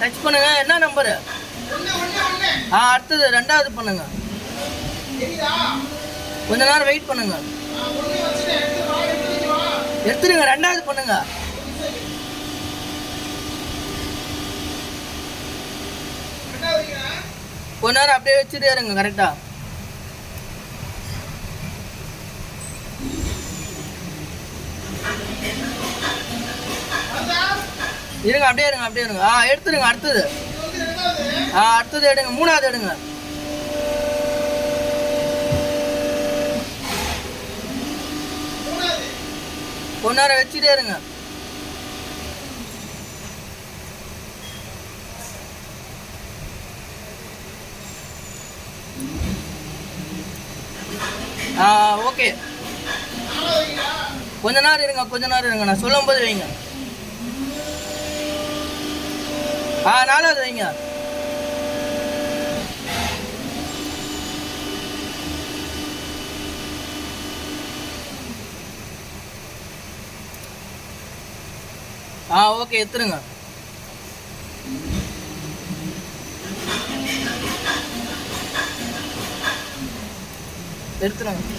Touch பண்ணுங்க. என்ன number? அடுத்தது ரெண்டாவது பண்ணுங்க. கொஞ்ச நேரம் வெயிட் பண்ணுங்க. எடுத்துருங்க. ரெண்டாவது பண்ணுங்க. கொஞ்ச நேரம் அப்படியே வச்சுட்டே இருங்க. கரெக்டா இருங்க. அப்படியே இருங்க. அப்படியே இருங்க. எடுத்துருங்க. அடுத்தது அடுத்தது எடுங்க. மூணாவது எடுங்க. கொஞ்ச நேரம் வச்சுட்டே இருங்க. ஓகே. கொஞ்ச நேரம் இருங்க. கொஞ்ச நேரம் இருங்க. நான் சொல்லும் போது வைங்க. நாலாவது வைங்க. ஓகே. எடுத்துருங்க. எடுத்துருங்க.